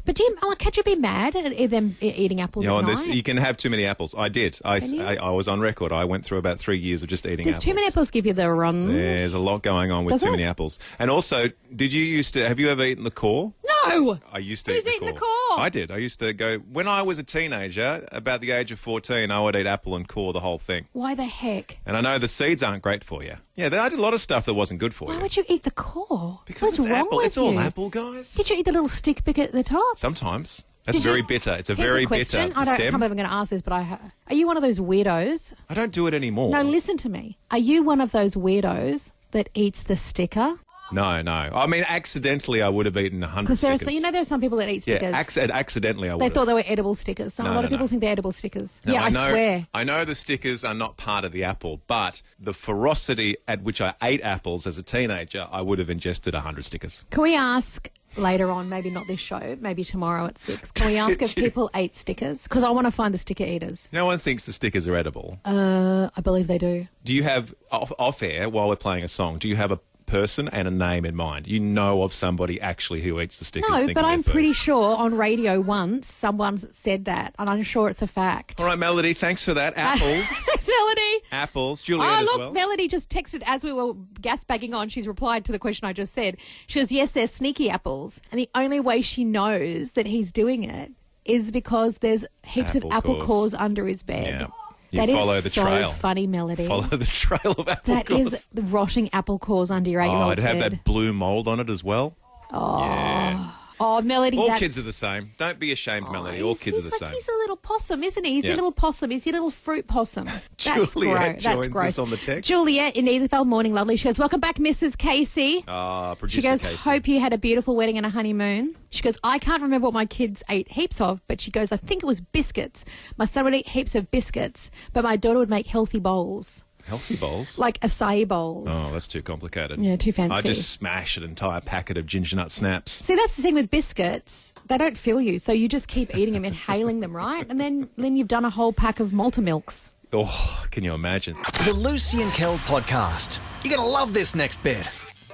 Speaker 5: But can't you be mad at them eating apples at night?
Speaker 4: You can have too many apples. I did. I was on record. I went through about 3 years of just eating apples.
Speaker 5: Does too many apples give you the run?
Speaker 4: There's a lot going on with too many apples. And also, have you ever eaten the core?
Speaker 5: No!
Speaker 4: I used to
Speaker 5: Who's
Speaker 4: eat
Speaker 5: eaten the core?
Speaker 4: I did. I used to go, when I was a teenager, about the age of 14, I would eat apple and core, the whole thing.
Speaker 5: Why the heck?
Speaker 4: And I know the seeds aren't great for you. Yeah, I did a lot of stuff that wasn't good for you.
Speaker 5: Why would you eat the core?
Speaker 4: Because
Speaker 5: What's
Speaker 4: it's
Speaker 5: wrong
Speaker 4: apple.
Speaker 5: with
Speaker 4: It's all
Speaker 5: you?
Speaker 4: apple, guys.
Speaker 5: Did you eat the little stick bit at the top?
Speaker 4: Sometimes. That's
Speaker 5: Did you?
Speaker 4: very bitter. It's a
Speaker 5: Here's
Speaker 4: very
Speaker 5: a question.
Speaker 4: bitter
Speaker 5: I
Speaker 4: stem.
Speaker 5: can't believe I'm going to ask this, but are you one of those weirdos?
Speaker 4: I don't do it anymore.
Speaker 5: No, listen to me. Are you one of those weirdos that eats the sticker?
Speaker 4: No. I mean, accidentally, I would have eaten 100 stickers.
Speaker 5: Because there are some people that eat stickers.
Speaker 4: Yeah, accidentally, I would
Speaker 5: They
Speaker 4: have.
Speaker 5: thought they were edible stickers. A lot of people think they're edible stickers. I swear.
Speaker 4: I know the stickers are not part of the apple, but the ferocity at which I ate apples as a teenager, I would have ingested 100 stickers.
Speaker 5: Can we ask later on, maybe not this show, maybe tomorrow at 6, can we ask if people ate stickers? Because I want to find the sticker eaters.
Speaker 4: No one thinks the stickers are edible.
Speaker 5: I believe they do.
Speaker 4: Do you have, off air, while we're playing a song, do you have a person and a name in mind? You know of somebody actually who eats the stickers?
Speaker 5: No, but I'm pretty sure on radio once someone said that, and I'm sure it's a fact.
Speaker 4: All right, Melody, thanks for that. Apples.
Speaker 5: Thanks, Melody.
Speaker 4: Apples. Juliet as well.
Speaker 5: Melody just texted as we were gas bagging on. She's replied to the question I just said. She goes, yes, they're sneaky apples. And the only way she knows that he's doing it is because there's heaps of apple cores under his bed.
Speaker 4: Yeah.
Speaker 5: That
Speaker 4: follow
Speaker 5: is
Speaker 4: the
Speaker 5: so
Speaker 4: trail.
Speaker 5: funny, Melody.
Speaker 4: Follow the trail of apple
Speaker 5: That
Speaker 4: cores.
Speaker 5: is the rotting apple cores under your 8-year-old's
Speaker 4: I'd have
Speaker 5: bed.
Speaker 4: that blue mould on it as well.
Speaker 5: Oh.
Speaker 4: Yeah.
Speaker 5: Oh, Melody.
Speaker 4: All kids are the same. Don't be ashamed, Melody. All kids are the same.
Speaker 5: He's a little possum, isn't he? He's
Speaker 4: Yeah.
Speaker 5: a little possum. He's your little fruit possum. That's
Speaker 4: Juliet
Speaker 5: gross. That's
Speaker 4: joins
Speaker 5: gross.
Speaker 4: us on the text.
Speaker 5: Juliet in Edithvale, morning, lovely. She goes, welcome back, Mrs. Casey.
Speaker 4: Producer
Speaker 5: She goes,
Speaker 4: Casey.
Speaker 5: hope you had a beautiful wedding and a honeymoon. She goes, I can't remember what my kids ate heaps of, but she goes, I think it was biscuits. My son would eat heaps of biscuits, but my daughter would make healthy bowls.
Speaker 4: Healthy bowls?
Speaker 5: Like acai bowls.
Speaker 4: Oh, that's too complicated.
Speaker 5: Yeah, too fancy.
Speaker 4: I just smash an entire packet of ginger nut snaps.
Speaker 5: See, that's the thing with biscuits. They don't fill you, so you just keep eating them, inhaling them, right? And then you've done a whole pack of Malta-Milks.
Speaker 4: Oh, can you imagine?
Speaker 3: The Lucy and Kel podcast. You're going to love this next bit.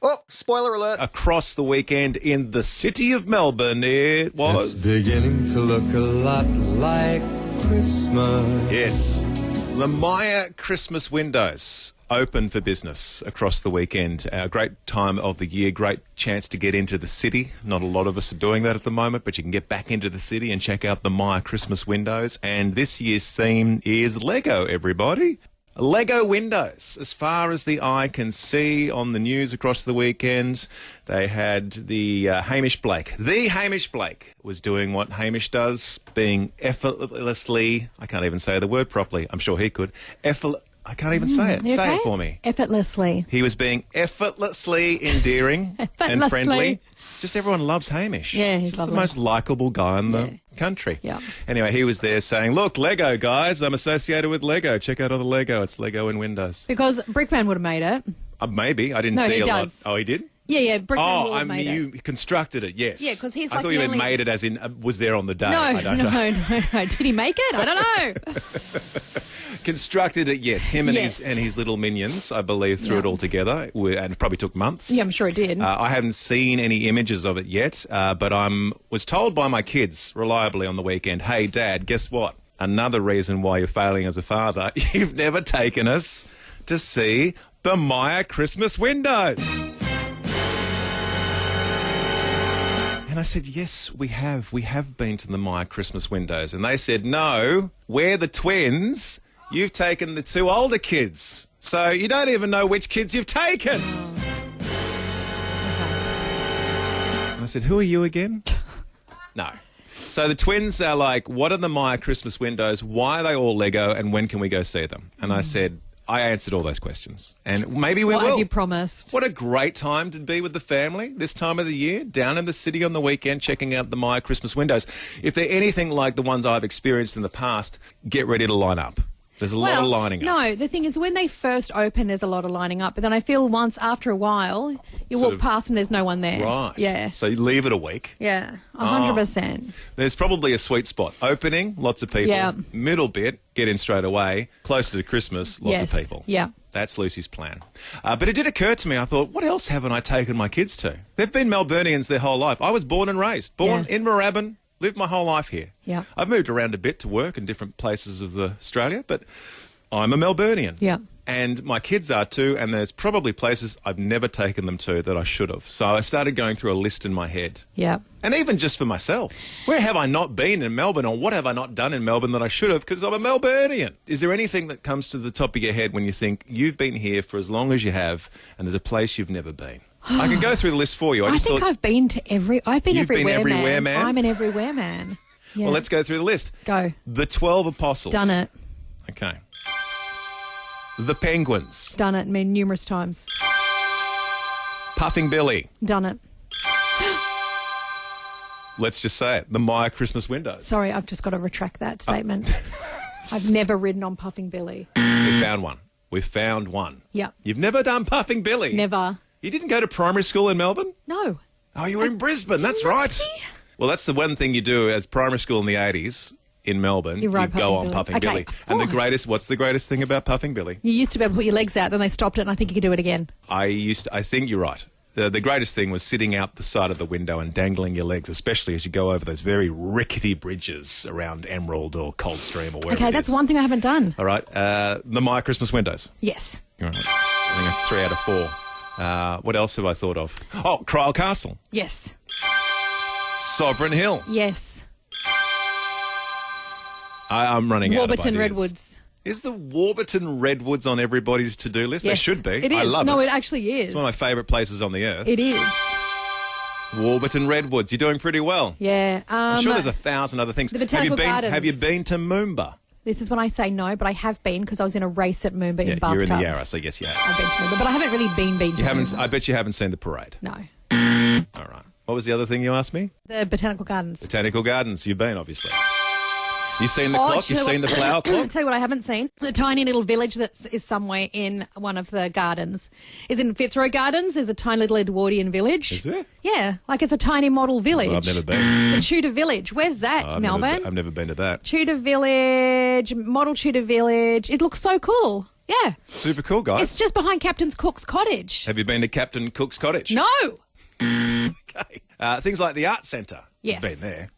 Speaker 3: Oh, spoiler alert.
Speaker 4: Across the weekend in the city of Melbourne, it was...
Speaker 7: It's beginning to look a lot like Christmas.
Speaker 4: Yes. The Myer Christmas Windows open for business across the weekend. A great time of the year, great chance to get into the city. Not a lot of us are doing that at the moment, but you can get back into the city and check out the Myer Christmas Windows. And this year's theme is Lego, everybody. Lego windows, as far as the eye can see on the news across the weekend. They had the Hamish Blake. The Hamish Blake was doing what Hamish does, being effortlessly, I can't even say the word properly. I'm sure he could. I can't even say it. Say it for me.
Speaker 5: Effortlessly.
Speaker 4: He was being effortlessly endearing and friendly. Just everyone loves Hamish.
Speaker 5: Yeah, he's
Speaker 4: just
Speaker 5: lovely.
Speaker 4: the most likeable guy in the country.
Speaker 5: Yeah.
Speaker 4: Anyway, he was there saying, look, Lego, guys, I'm associated with Lego. Check out all the Lego. It's Lego in Windows.
Speaker 5: Because Brickman would have made it.
Speaker 4: Maybe. I didn't
Speaker 5: No,
Speaker 4: see
Speaker 5: he
Speaker 4: a
Speaker 5: does.
Speaker 4: lot. Oh, he did?
Speaker 5: Yeah, Brickman would
Speaker 4: Oh,
Speaker 5: have made it.
Speaker 4: you constructed it, yes.
Speaker 5: Yeah, 'cause he's
Speaker 4: I
Speaker 5: like
Speaker 4: thought
Speaker 5: the
Speaker 4: you meant
Speaker 5: only-
Speaker 4: made it as in was there on the day. I don't know.
Speaker 5: No. Did he make it? I don't know.
Speaker 4: Constructed it, yes. Him and
Speaker 5: Yes.
Speaker 4: his little minions, I believe, threw it
Speaker 5: Yeah.
Speaker 4: all together, and it probably took months.
Speaker 5: Yeah, I'm sure it did.
Speaker 4: I haven't seen any images of it yet, but was told by my kids reliably on the weekend, hey, Dad, guess what? Another reason why you're failing as a father, you've never taken us to see the Myer Christmas Windows. And I said, yes, we have. We have been to the Myer Christmas Windows. And they said, no, we're the twins. You've taken the two older kids. So you don't even know which kids you've taken. And I said, who are you again? No. So the twins are like, what are the Myer Christmas Windows? Why are they all Lego? And when can we go see them? And I said, I answered all those questions. And maybe we
Speaker 5: What
Speaker 4: will.
Speaker 5: have you promised?
Speaker 4: What a great time to be with the family this time of the year, down in the city on the weekend, checking out the Myer Christmas Windows. If they're anything like the ones I've experienced in the past, get ready to line up. There's a lot of lining up.
Speaker 5: No, the thing is when they first open, there's a lot of lining up. But then I feel after a while, you
Speaker 4: Sort
Speaker 5: walk
Speaker 4: of-
Speaker 5: past and there's no one there.
Speaker 4: Right.
Speaker 5: Yeah.
Speaker 4: So you leave it a week.
Speaker 5: Yeah, 100%.
Speaker 4: There's probably a sweet spot. Opening, lots of people.
Speaker 5: Yeah.
Speaker 4: Middle bit, get in straight away. Closer to Christmas, lots
Speaker 5: Yes.
Speaker 4: of people.
Speaker 5: Yeah.
Speaker 4: That's Lucy's plan. But it did occur to me, I thought, what else haven't I taken my kids to? They've been Melburnians their whole life. I was born and raised. Born
Speaker 5: Yeah.
Speaker 4: in Moorabbin, lived my whole life here.
Speaker 5: Yeah.
Speaker 4: I've moved around a bit to work in different places of Australia, but I'm a Melburnian.
Speaker 5: Yeah.
Speaker 4: And my kids are too, and there's probably places I've never taken them to that I should have. So I started going through a list in my head.
Speaker 5: Yeah.
Speaker 4: And even just for myself, where have I not been in Melbourne, or what have I not done in Melbourne that I should have, because I'm a Melburnian? Is there anything that comes to the top of your head when you think you've been here for as long as you have and there's a place you've never been? I can go through the list for you.
Speaker 5: I
Speaker 4: just
Speaker 5: think
Speaker 4: thought,
Speaker 5: I've been everywhere,
Speaker 4: You've been everywhere, man?
Speaker 5: I'm an everywhere man. Yeah.
Speaker 4: well, let's go through the list.
Speaker 5: Go.
Speaker 4: The 12 Apostles.
Speaker 5: Done it.
Speaker 4: Okay. The Penguins.
Speaker 5: Done it. Numerous times.
Speaker 4: Puffing Billy.
Speaker 5: Done it.
Speaker 4: Let's just say it. The Myer Christmas Windows.
Speaker 5: Sorry, I've just got to retract that statement. I've never ridden on Puffing Billy.
Speaker 4: We found one. We found one.
Speaker 5: Yeah.
Speaker 4: You've never done Puffing Billy?
Speaker 5: Never.
Speaker 4: You didn't go to primary school in Melbourne?
Speaker 5: No.
Speaker 4: Oh, you were in Brisbane. That's right. Well, that's the one thing you do as primary school in the 80s in Melbourne.
Speaker 5: You ride
Speaker 4: go
Speaker 5: Puffing
Speaker 4: on
Speaker 5: Billy.
Speaker 4: Puffing
Speaker 5: Okay.
Speaker 4: Billy. And what's the greatest thing about Puffing Billy?
Speaker 5: You used to be able to put your legs out, then they stopped it, and I think you could do it again.
Speaker 4: I think you're right. The greatest thing was sitting out the side of the window and dangling your legs, especially as you go over those very rickety bridges around Emerald or Coldstream or wherever
Speaker 5: Okay,
Speaker 4: it
Speaker 5: that's
Speaker 4: is.
Speaker 5: one thing I haven't done.
Speaker 4: All right. The Myer Christmas Windows.
Speaker 5: Yes.
Speaker 4: All right. I think that's 3 out of 4. What else have I thought of? Oh, Cryle Castle.
Speaker 5: Yes.
Speaker 4: Sovereign Hill.
Speaker 5: Yes.
Speaker 4: I'm running out of
Speaker 5: Warburton
Speaker 4: ideas.
Speaker 5: Redwoods.
Speaker 4: Is the Warburton Redwoods on everybody's to-do list? They
Speaker 5: Yes.
Speaker 4: should be.
Speaker 5: It is.
Speaker 4: I love
Speaker 5: No,
Speaker 4: it.
Speaker 5: it actually is.
Speaker 4: It's one of my favourite places on the earth.
Speaker 5: It is.
Speaker 4: Warburton Redwoods. You're doing pretty well.
Speaker 5: Yeah.
Speaker 4: I'm sure there's 1,000 other things.
Speaker 5: the Botanical Gardens.
Speaker 4: Have you been to Moomba?
Speaker 5: This is when I say no, but I have been because I was in a race at Moomba in bathtubs.
Speaker 4: you're in the Yarra, so yes, you have.
Speaker 5: I've been to Moomba, but I haven't really been to
Speaker 4: You haven't.
Speaker 5: Moomba.
Speaker 4: I bet you haven't seen the parade.
Speaker 5: No.
Speaker 4: All right. What was the other thing you asked me?
Speaker 5: The Botanical Gardens.
Speaker 4: Botanical Gardens. You've been, obviously. You've seen the clock? You've seen the flower clock?
Speaker 5: I'll tell you what I haven't seen. The tiny little village that is somewhere in one of the gardens. Is in Fitzroy Gardens. There's a tiny little Edwardian village.
Speaker 4: Is there?
Speaker 5: Yeah, like it's a tiny model village.
Speaker 4: Well, I've never been.
Speaker 5: The Tudor Village. Where's that, Melbourne?
Speaker 4: I've never been to that.
Speaker 5: Tudor Village, model Tudor Village. It looks so cool. Yeah.
Speaker 4: Super cool, guys.
Speaker 5: It's just behind Captain Cook's cottage.
Speaker 4: Have you been to Captain Cook's cottage?
Speaker 5: No.
Speaker 4: Okay. Things like the Art Centre.
Speaker 5: Yes.
Speaker 4: You've been there.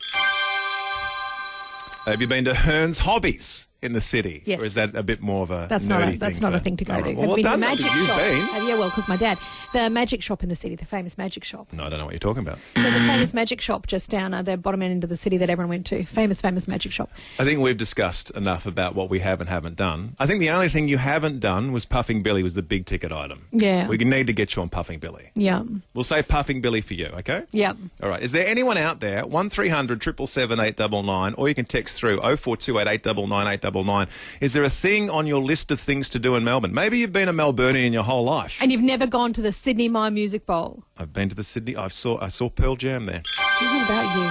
Speaker 4: Have you been to Hearn's Hobbies in the city?
Speaker 5: Yes.
Speaker 4: Or is that a bit more of a
Speaker 5: That's not a thing to go to.
Speaker 4: Well, well
Speaker 5: Have
Speaker 4: done.
Speaker 5: been to the magic
Speaker 4: You've
Speaker 5: shop.
Speaker 4: been.
Speaker 5: Yeah, well, because my dad. The magic shop in the city, the famous magic shop.
Speaker 4: No, I don't know what you're talking about.
Speaker 5: There's a famous magic shop just down the bottom end of the city that everyone went to. Famous magic shop.
Speaker 4: I think we've discussed enough about what we have and haven't done. I think the only thing you haven't done was Puffing Billy was the big ticket item.
Speaker 5: Yeah.
Speaker 4: We need to get you on Puffing Billy.
Speaker 5: Yeah.
Speaker 4: We'll say Puffing Billy for you, okay?
Speaker 5: Yeah.
Speaker 4: All right. Is there anyone out there, 1300 777 899, or you can text through 0428 899 899. Is there a thing on your list of things to do in Melbourne? Maybe you've been a Melburnian your whole life.
Speaker 5: And you've never gone to the Sydney Myer Music Bowl.
Speaker 4: I've been to the Sydney. I saw Pearl Jam there.
Speaker 5: Isn't about you?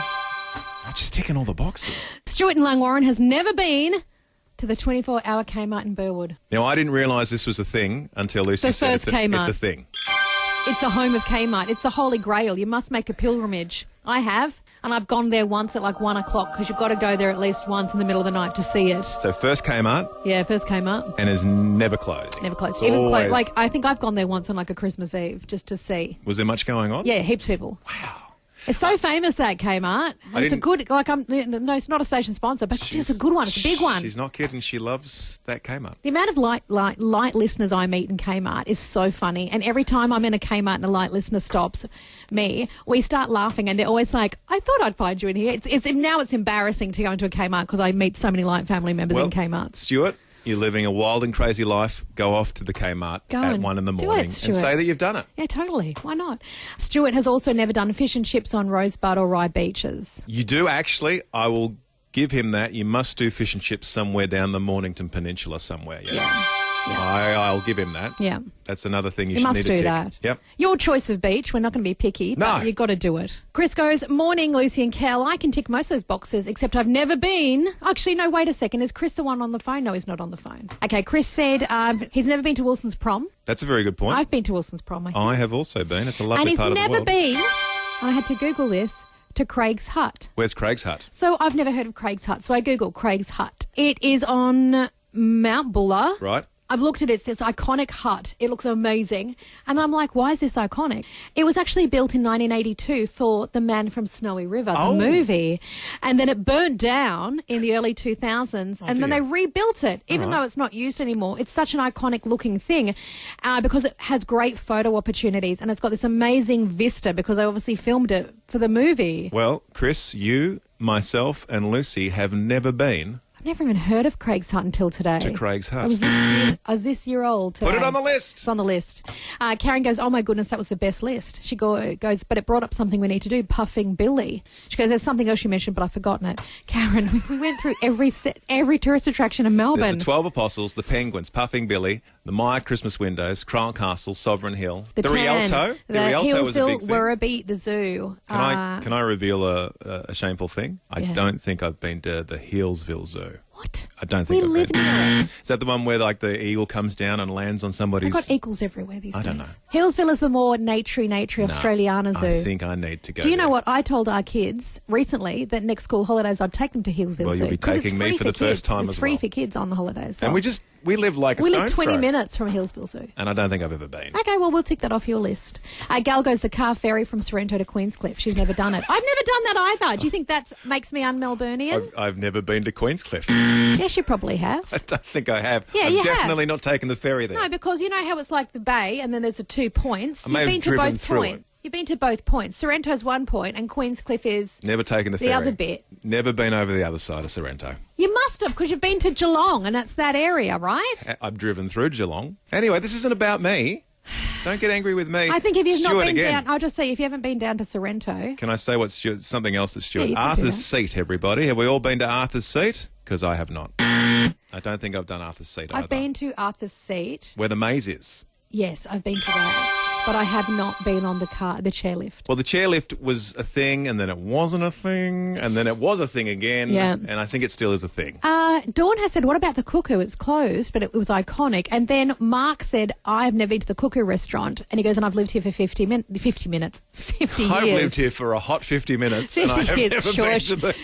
Speaker 4: I'm just ticking all the boxes.
Speaker 5: Stuart in Langwarrin has never been to the 24-hour Kmart in Burwood.
Speaker 4: Now, I didn't realise this was a thing until Lucy
Speaker 5: The
Speaker 4: said
Speaker 5: first Kmart.
Speaker 4: it's a thing.
Speaker 5: It's the home of Kmart. It's the Holy Grail. You must make a pilgrimage. I have. And I've gone there once at like 1 o'clock because you've got to go there at least once in the middle of the night to see it.
Speaker 4: So first Kmart.
Speaker 5: Yeah, first Kmart.
Speaker 4: And has never closed.
Speaker 5: Never closed.
Speaker 4: It's
Speaker 5: Even
Speaker 4: always-
Speaker 5: closed. Like, I think I've gone there once on like a Christmas Eve just to see.
Speaker 4: Was there much going on?
Speaker 5: Yeah, heaps of people.
Speaker 4: Wow.
Speaker 5: It's so famous, that Kmart. It's a good, no, it's not a station sponsor, but it's just a good one. It's a big one.
Speaker 4: She's not kidding. She loves that Kmart.
Speaker 5: The amount of light listeners I meet in Kmart is so funny. And every time I'm in a Kmart and a light listener stops me, we start laughing and they're always like, I thought I'd find you in here. Now it's embarrassing to go into a Kmart because I meet so many light family members in Kmart.
Speaker 4: Stuart, you're living a wild and crazy life. Go off to the Kmart at 1 in the morning and say that you've done it.
Speaker 5: Yeah, totally. Why not? Stuart has also never done fish and chips on Rosebud or Rye beaches.
Speaker 4: You do actually. I will give him that. You must do fish and chips somewhere down the Mornington Peninsula somewhere. Yes.
Speaker 5: Yeah.
Speaker 4: I'll give him that.
Speaker 5: Yeah.
Speaker 4: That's another thing you
Speaker 5: You
Speaker 4: should
Speaker 5: must
Speaker 4: need to
Speaker 5: do
Speaker 4: tick.
Speaker 5: that.
Speaker 4: Yep.
Speaker 5: Your choice of beach. We're not going to be picky, but
Speaker 4: No.
Speaker 5: you've got to do it. Chris goes, morning, Lucy and Kel. I can tick most of those boxes, except I've never been. Actually, no, wait a second. Is Chris the one on the phone? No, he's not on the phone. Okay, Chris said he's never been to Wilson's prom.
Speaker 4: That's a very good point.
Speaker 5: I've been to Wilson's prom. I think.
Speaker 4: I have also been. It's a lovely
Speaker 5: And he's
Speaker 4: part of the
Speaker 5: never
Speaker 4: world.
Speaker 5: been, and I had to Google this, to Craig's Hut.
Speaker 4: Where's Craig's Hut?
Speaker 5: So I've never heard of Craig's Hut. So I Googled Craig's Hut. It is on Mount Buller.
Speaker 4: Right.
Speaker 5: I've looked at it. It's this iconic hut. It looks amazing. And I'm like, why is this iconic? It was actually built in 1982 for The Man from Snowy River, the movie. And then it burnt down in the early 2000s. And then
Speaker 4: dear.
Speaker 5: they rebuilt it, even though it's not used anymore. It's such an iconic looking thing because it has great photo opportunities. And it's got this amazing vista because I obviously filmed it for the movie.
Speaker 4: Well, Chris, you, myself, and Lucy have never been
Speaker 5: I've never even heard of Craig's Hut until today.
Speaker 4: to Craig's Hut.
Speaker 5: I was this year old today.
Speaker 4: Put it on the list.
Speaker 5: It's on the list. Karen goes, oh my goodness, that was the best list. She goes, but it brought up something we need to do, Puffing Billy. She goes, there's something else you mentioned, but I've forgotten it. Karen, we went through every tourist attraction in Melbourne.
Speaker 4: There's the 12 Apostles, the Penguins, Puffing Billy, the Myer Christmas Windows, Cryle Castle, Sovereign Hill, the
Speaker 5: Tan,
Speaker 4: Rialto.
Speaker 5: the
Speaker 4: Rialto was a big
Speaker 5: Hillsville,
Speaker 4: thing.
Speaker 5: Werribee, the zoo.
Speaker 4: Can I reveal a shameful thing? I don't think I've been to the Hillsville Zoo.
Speaker 5: What?
Speaker 4: I don't think
Speaker 5: We
Speaker 4: I've
Speaker 5: live
Speaker 4: been.
Speaker 5: near it.
Speaker 4: Is that the one where like the eagle comes down and lands on somebody's?
Speaker 5: They've got eagles everywhere these days.
Speaker 4: I don't know.
Speaker 5: Hillsville is the more naturey Australiana zoo.
Speaker 4: I think I need to go.
Speaker 5: Do you know
Speaker 4: there.
Speaker 5: what? I told our kids recently that next school holidays I'd take them to Hillsville
Speaker 4: Well,
Speaker 5: Zoo.
Speaker 4: you'll be
Speaker 5: 'cause it's
Speaker 4: taking me
Speaker 5: free
Speaker 4: for the first
Speaker 5: kids.
Speaker 4: time
Speaker 5: It's
Speaker 4: as
Speaker 5: free
Speaker 4: well.
Speaker 5: for kids on the holidays. So.
Speaker 4: And we live like a
Speaker 5: we
Speaker 4: stone's
Speaker 5: live 20
Speaker 4: throw.
Speaker 5: minutes from Hillsville Zoo.
Speaker 4: And I don't think I've ever been.
Speaker 5: Okay, well, we'll tick that off your list. Gal goes the car ferry from Sorrento to Queenscliff. She's never done it. I've never done that either. Do you think that makes me un-Melburnian?
Speaker 4: I've never been to Queenscliff.
Speaker 5: Yes, you probably have.
Speaker 4: I don't think I have.
Speaker 5: Yeah,
Speaker 4: I've
Speaker 5: you have.
Speaker 4: definitely not taken the ferry there.
Speaker 5: No, because you know how it's like the bay and then there's the 2 points.
Speaker 4: I may have driven through
Speaker 5: points.
Speaker 4: it.
Speaker 5: You've been to both points. Sorrento's 1 point and Queenscliff is
Speaker 4: Never taken the ferry.
Speaker 5: other bit.
Speaker 4: Never been over the other side of Sorrento.
Speaker 5: You must have because you've been to Geelong and that's that area, right?
Speaker 4: I've driven through Geelong. Anyway, this isn't about me. Don't get angry with me.
Speaker 5: I think if you've not
Speaker 4: Stuart
Speaker 5: been
Speaker 4: again.
Speaker 5: down, I'll just say if you haven't been down to Sorrento.
Speaker 4: Can I say what Stuart, something else that Stuart?
Speaker 5: Yeah, you can do
Speaker 4: Arthur's
Speaker 5: that.
Speaker 4: Seat, everybody. Have we all been to Arthur's Seat? Because I have not. I don't think I've done Arthur's Seat either.
Speaker 5: I've been to Arthur's Seat.
Speaker 4: Where the maze is.
Speaker 5: Yes, I've been to that. but I have not been on the chairlift.
Speaker 4: Well, the chairlift was a thing, and then it wasn't a thing, and then it was a thing again, and I think it still is a thing.
Speaker 5: Dawn has said, what about the Cuckoo? It's closed, but it was iconic. And then Mark said, I've never been to the Cuckoo restaurant. And he goes, and I've lived here for 50 years.
Speaker 4: I've lived here for a hot 50 minutes, and I have never been to the...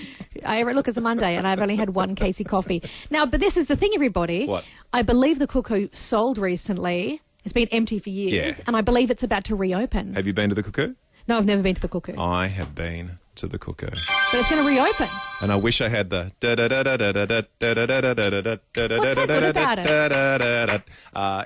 Speaker 5: Look, it's a Monday, and I've only had one Casey coffee. Now, but this is the thing, everybody.
Speaker 4: What?
Speaker 5: I believe the Cuckoo sold recently. It's been empty for years, and I believe it's about to reopen.
Speaker 4: Have you been to the Cuckoo?
Speaker 5: No, I've never been to the Cuckoo.
Speaker 4: I have been to the Cuckoo.
Speaker 5: But it's going to reopen.
Speaker 4: And I wish I had the...
Speaker 5: What's so good about it?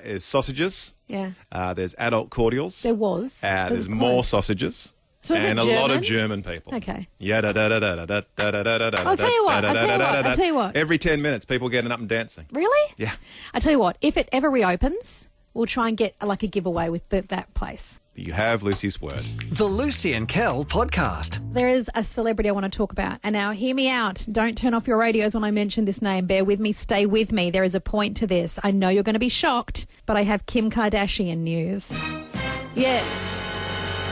Speaker 4: There's sausages.
Speaker 5: Yeah.
Speaker 4: There's adult cordials.
Speaker 5: There was.
Speaker 4: There's more sausages.
Speaker 5: So is
Speaker 4: and
Speaker 5: it
Speaker 4: a lot of
Speaker 5: German?
Speaker 4: German people.
Speaker 5: Okay.
Speaker 4: Yeah.
Speaker 5: I'll tell you what.
Speaker 4: Every 10 minutes, people getting up and dancing.
Speaker 5: Really?
Speaker 4: Yeah.
Speaker 5: I tell you what. If it ever reopens, we'll try and get a giveaway with that place.
Speaker 4: You have Lucy's word.
Speaker 3: The Lucy and Kel podcast.
Speaker 5: There is a celebrity I want to talk about. And now hear me out. Don't turn off your radios when I mention this name. Bear with me. Stay with me. There is a point to this. I know you're going to be shocked, but I have Kim Kardashian news. Yeah.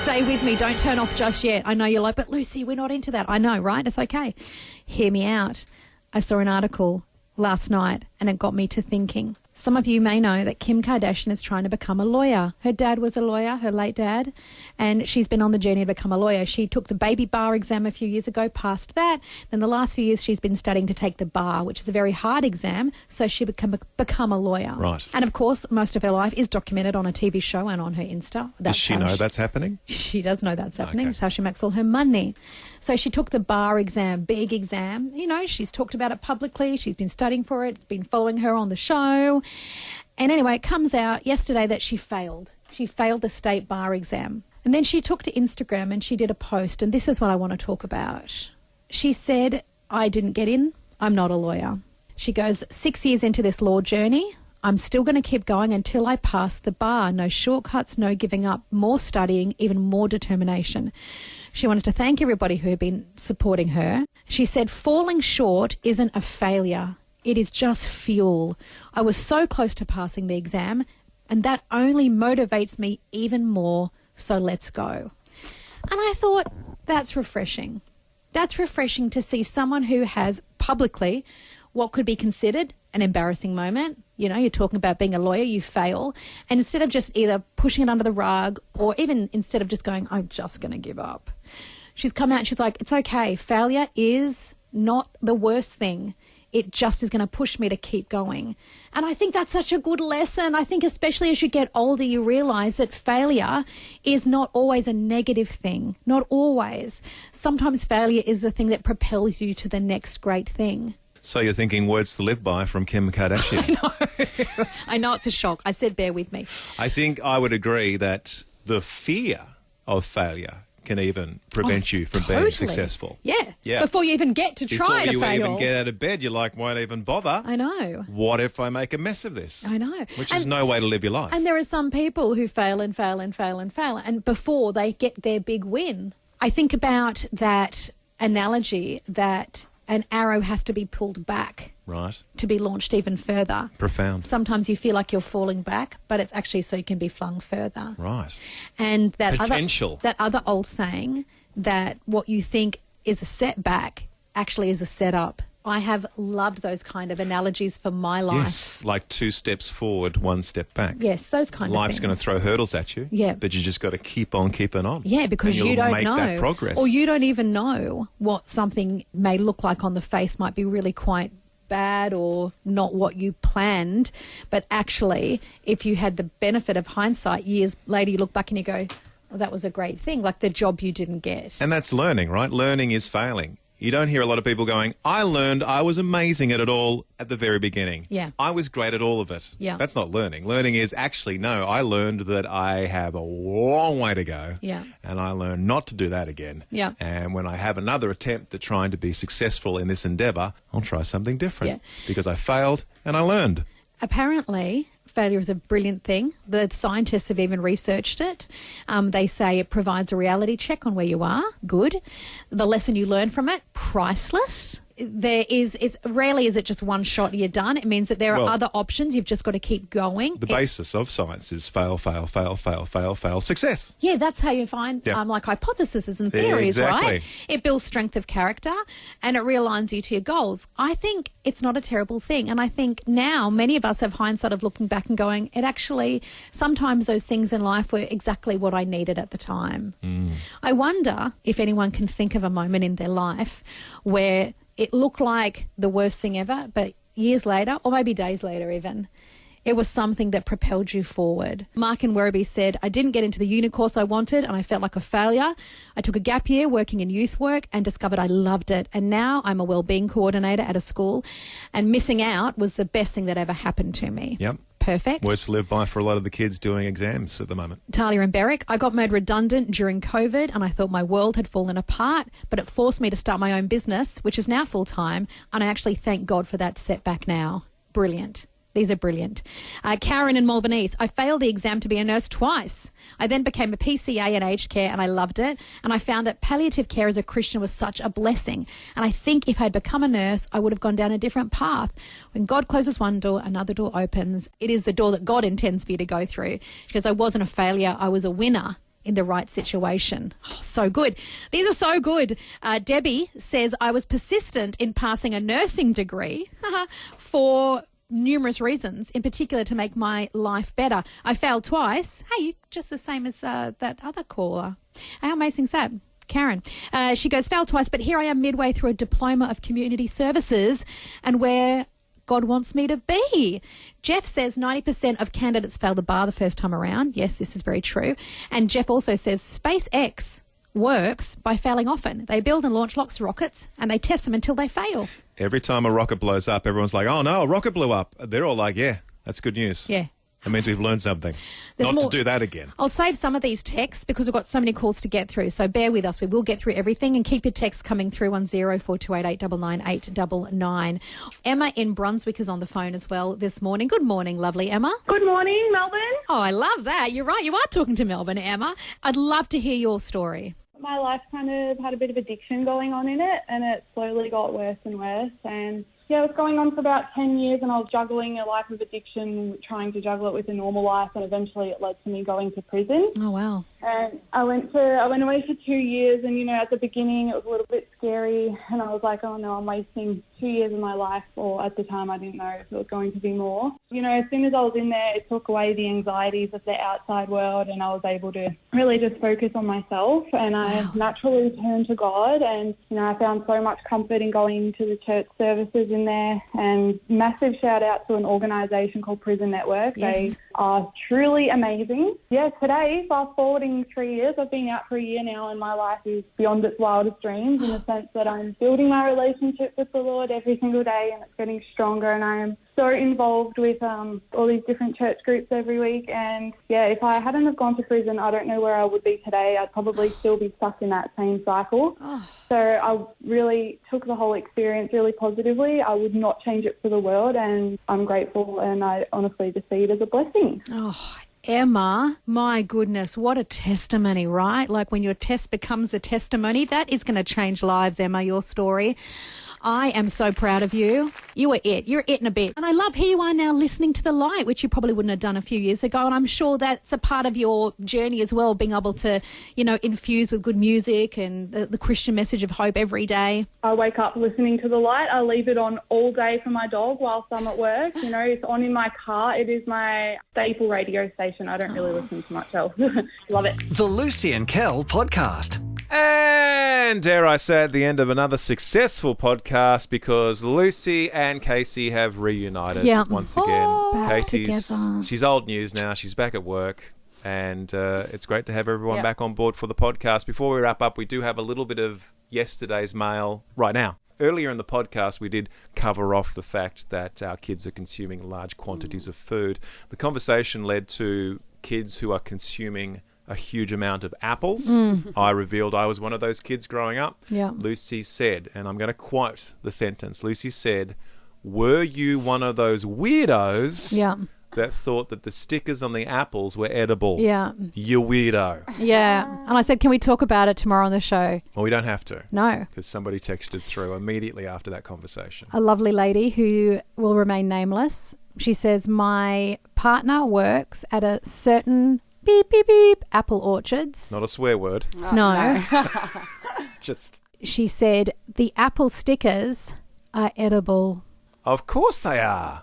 Speaker 5: Stay with me. Don't turn off just yet. I know you're like, but Lucy, we're not into that. I know, right? It's okay. Hear me out. I saw an article last night and it got me to thinking. Some of you may know that Kim Kardashian is trying to become a lawyer. Her dad was a lawyer, her late dad, and she's been on the journey to become a lawyer. She took the baby bar exam a few years ago, passed that. Then the last few years she's been studying to take the bar, which is a very hard exam, so she become a lawyer.
Speaker 4: Right.
Speaker 5: And of course, most of her life is documented on a TV show and on her Insta.
Speaker 4: Does she know that's happening?
Speaker 5: She does know that's happening.
Speaker 4: Okay.
Speaker 5: It's how she makes all her money. So she took the bar exam, big exam. You know, she's talked about it publicly. She's been studying for it. It's been following her on the show. And anyway, it comes out yesterday that she failed. She failed the state bar exam. And then she took to Instagram and she did a post. And this is what I want to talk about. She said, I didn't get in. I'm not a lawyer. She goes, 6 years into this law journey, I'm still going to keep going until I pass the bar. No shortcuts, no giving up, more studying, even more determination. She wanted to thank everybody who had been supporting her. She said, falling short isn't a failure. It is just fuel. I was so close to passing the exam, and that only motivates me even more, so let's go. And I thought, that's refreshing. That's refreshing to see someone who has publicly what could be considered an embarrassing moment. You know, you're talking about being a lawyer, you fail. And instead of just either pushing it under the rug or even instead of just going, I'm just going to give up, she's come out and she's like, it's okay. Failure is not the worst thing. It just is going to push me to keep going. And I think that's such a good lesson. I think especially as you get older, you realise that failure is not always a negative thing. Not always. Sometimes failure is the thing that propels you to the next great thing.
Speaker 4: So you're thinking words to live by from Kim Kardashian.
Speaker 5: I know it's a shock. I said bear with me.
Speaker 4: I think I would agree that the fear of failure can even prevent you from being successful.
Speaker 5: Yeah. Before you even get to try to fail.
Speaker 4: Before you even get out of bed, you're like, won't even bother.
Speaker 5: I know.
Speaker 4: What if I make a mess of this?
Speaker 5: I know.
Speaker 4: Which is no way to live your life.
Speaker 5: And there are some people who fail and fail and fail and fail, and before they get their big win. I think about that analogy that an arrow has to be pulled back.
Speaker 4: Right.
Speaker 5: To be launched even further.
Speaker 4: Profound.
Speaker 5: Sometimes you feel like you're falling back, but it's actually so you can be flung further.
Speaker 4: Right.
Speaker 5: And that
Speaker 4: potential.
Speaker 5: That other old saying that what you think is a setback actually is a setup. I have loved those kind of analogies for my life.
Speaker 4: Yes, like 2 steps forward, 1 step back.
Speaker 5: Yes, those kind of things.
Speaker 4: Life's going to throw hurdles at you.
Speaker 5: Yeah.
Speaker 4: But you just got to keep on keeping on.
Speaker 5: Yeah, because you don't
Speaker 4: make
Speaker 5: know.
Speaker 4: That progress.
Speaker 5: Or you don't even know what something may look like on the face might be really quite bad or not what you planned. But actually, if you had the benefit of hindsight, years later you look back and you go, well, that was a great thing, like the job you didn't get.
Speaker 4: And that's learning, right? Learning is failing. You don't hear a lot of people going, I learned I was amazing at it all at the very beginning.
Speaker 5: Yeah.
Speaker 4: I was great at all of it.
Speaker 5: Yeah.
Speaker 4: That's not learning. Learning is actually, no, I learned that I have a long way to go.
Speaker 5: Yeah.
Speaker 4: And I learned not to do that again.
Speaker 5: Yeah.
Speaker 4: And when I have another attempt at trying to be successful in this endeavour, I'll try something different.
Speaker 5: Yeah.
Speaker 4: Because I failed and I learned.
Speaker 5: Apparently, failure is a brilliant thing. The scientists have even researched it. They say it provides a reality check on where you are. Good. The lesson you learn from it, priceless. it's rarely is it just one shot and you're done. It means that there are other options. You've just got to keep going.
Speaker 8: The basis of science is fail, fail, fail, fail, fail, fail, success.
Speaker 5: Yeah, that's how you find like hypotheses and theories, right? It builds strength of character and it realigns you to your goals. I think it's not a terrible thing. And I think now many of us have hindsight of looking back and going, it actually, sometimes those things in life were exactly what I needed at the time. I wonder if anyone can think of a moment in their life where it looked like the worst thing ever, but years later, or maybe days later even, it was something that propelled you forward. Mark in Werribee said, I didn't get into the uni course I wanted and I felt like a failure. I took a gap year working in youth work and discovered I loved it. And now I'm a wellbeing coordinator at a school and missing out was the best thing that ever happened to me.
Speaker 8: Yep.
Speaker 5: Perfect.
Speaker 8: Words to live by for a lot of the kids doing exams at the moment.
Speaker 5: Talia and Berwick, I got made redundant during COVID and I thought my world had fallen apart, but it forced me to start my own business, which is now full-time, and I actually thank God for that setback now. Brilliant. These are brilliant. Karen in Melbourne East, I failed the exam to be a nurse twice. I then became a PCA in aged care and I loved it. And I found that palliative care as a Christian was such a blessing. And I think if I'd become a nurse, I would have gone down a different path. When God closes one door, another door opens. It is the door that God intends for you to go through. Because I wasn't a failure, I was a winner in the right situation. Oh, so good. These are so good. Debbie says, I was persistent in passing a nursing degree for numerous reasons, in particular to make my life better. I failed twice. Hey, just the same as that other caller. How amazing is that? Karen. She goes, failed twice, but here I am midway through a diploma of community services and where God wants me to be. Jeff says 90% of candidates fail the bar the first time around. Yes, this is very true. And Jeff also says SpaceX works by failing often. They build and launch lots of rockets and they test them until they fail.
Speaker 8: Every time a rocket blows up, everyone's like, oh no, a rocket blew up. They're all like, yeah, that's good news.
Speaker 5: Yeah.
Speaker 8: That means we've learned something. Not to do that again.
Speaker 5: I'll save some of these texts because we've got so many calls to get through. So bear with us. We will get through everything and keep your texts coming through on 0428899899. Emma in Brunswick is on the phone as well this morning. Good morning, lovely Emma.
Speaker 9: Good morning, Melbourne.
Speaker 5: Oh, I love that. You're right. You are talking to Melbourne, Emma. I'd love to hear your story.
Speaker 9: My life kind of had a bit of addiction going on in it, and it slowly got worse and worse. And yeah, it was going on for about 10 years, and I was juggling a life of addiction, trying to juggle it with a normal life, and eventually it led to me going to prison.
Speaker 5: Oh, wow.
Speaker 9: And I went away for 2 years, and, you know, at the beginning it was a little bit scary, and I was like, oh, no, I'm wasting 2 years of my life, or at the time I didn't know if it was going to be more. You know, as soon as I was in there, it took away the anxieties of the outside world, and I was able to really just focus on myself, and I naturally turned to God, and, you know, I found so much comfort in going to the church services in there, and massive shout out to an organisation called Prison Network.
Speaker 5: Yes.
Speaker 9: They are truly amazing. Yeah, today, fast forwarding 3 years, I've been out for a year now, and my life is beyond its wildest dreams in the sense that I'm building my relationship with the Lord every single day, and it's getting stronger, and I am so involved with all these different church groups every week. And yeah, if I hadn't have gone to prison, I don't know where I would be today. I'd probably still be stuck in that same cycle. So I really took the whole experience really positively. I would not change it for the world, and I'm grateful, and I honestly just see it as a blessing.
Speaker 5: Oh, Emma, my goodness, what a testimony, right? Like when your test becomes a testimony, that is going to change lives, Emma, your story. I am so proud of you. You are it. You're it in a bit. And I love here you are now listening to The Light, which you probably wouldn't have done a few years ago. And I'm sure that's a part of your journey as well, being able to, you know, infuse with good music and the Christian message of hope every day.
Speaker 9: I wake up listening to The Light. I leave it on all day for my dog whilst I'm at work. You know, it's on in my car. It is my staple radio station. I don't really listen to much else. Love it.
Speaker 3: The Lucy and Kel Podcast.
Speaker 4: And dare I say at the end of another successful podcast, because Lucy and Casey have reunited once again. She's old news now. She's back at work, and it's great to have everyone back on board for the podcast. Before we wrap up, we do have a little bit of yesterday's mail right now. Earlier in the podcast, we did cover off the fact that our kids are consuming large quantities of food. The conversation led to kids who are consuming a huge amount of apples. I revealed I was one of those kids growing up. Lucy said, and I'm going to quote the sentence, Lucy said, were you one of those weirdos that thought that the stickers on the apples were edible.
Speaker 5: Yeah.
Speaker 4: You weirdo.
Speaker 5: Yeah. And I said, can we talk about it tomorrow on the show?
Speaker 4: Well, we don't have to.
Speaker 5: No.
Speaker 4: Because somebody texted through immediately after that conversation.
Speaker 5: A lovely lady who will remain nameless. She says, my partner works at a certain beep, beep, beep apple orchards.
Speaker 4: Not a swear word.
Speaker 5: No.
Speaker 4: Just.
Speaker 5: She said, the apple stickers are edible.
Speaker 4: Of course they are.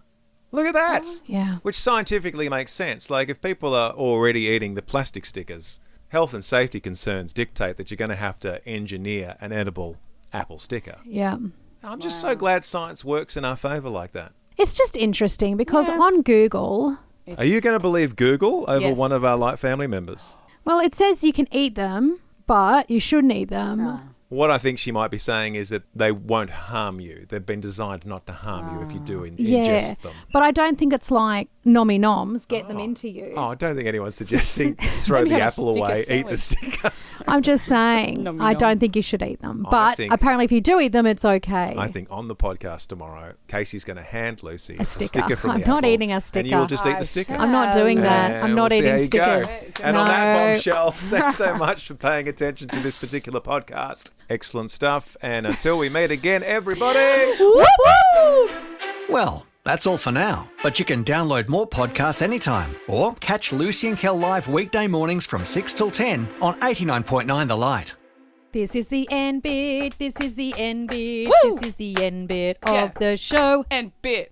Speaker 4: Look at that.
Speaker 5: Yeah.
Speaker 4: Which scientifically makes sense. Like, if people are already eating the plastic stickers, health and safety concerns dictate that you're going to have to engineer an edible apple sticker.
Speaker 5: Yeah.
Speaker 4: I'm just so glad science works in our favour like that.
Speaker 5: It's just interesting because on Google...
Speaker 4: Are you going to believe Google over
Speaker 6: Yes.
Speaker 4: one of our family members?
Speaker 5: Well, it says you can eat them, but you shouldn't eat them.
Speaker 4: What I think she might be saying is that they won't harm you. They've been designed not to harm you if you do ingest them.
Speaker 5: But I don't think it's like nommy noms, get them into you.
Speaker 4: Oh, I don't think anyone's suggesting throw
Speaker 6: Maybe
Speaker 4: the
Speaker 6: have a
Speaker 4: apple away,
Speaker 6: sticker
Speaker 4: eat the sticker.
Speaker 5: I'm just saying,
Speaker 6: Nom,
Speaker 5: I
Speaker 6: nom.
Speaker 5: don't think you should eat them.
Speaker 4: I
Speaker 5: But
Speaker 4: think-
Speaker 5: apparently if you do eat them, it's okay.
Speaker 4: I think on the podcast tomorrow, Casey's going to hand Lucy
Speaker 5: A sticker.
Speaker 4: from
Speaker 5: I'm
Speaker 4: the
Speaker 5: not
Speaker 4: apple,
Speaker 5: eating a
Speaker 4: and
Speaker 5: sticker.
Speaker 4: you'll just eat the sticker.
Speaker 5: I'm not doing that.
Speaker 4: And
Speaker 5: I'm not
Speaker 4: we'll see how
Speaker 5: eating
Speaker 4: you go.
Speaker 5: stickers.
Speaker 4: And on that
Speaker 5: No.
Speaker 4: bombshell, thanks so much for paying attention to this particular podcast. Excellent stuff. And until we meet again, everybody.
Speaker 3: Well, that's all for now. But you can download more podcasts anytime or catch Lucy and Kel live weekday mornings from 6 till 10 on 89.9 The Light.
Speaker 5: This is the end bit. This is the end bit.
Speaker 6: Woo!
Speaker 5: This is the end bit
Speaker 6: Yeah.
Speaker 5: of the show.
Speaker 6: And bit.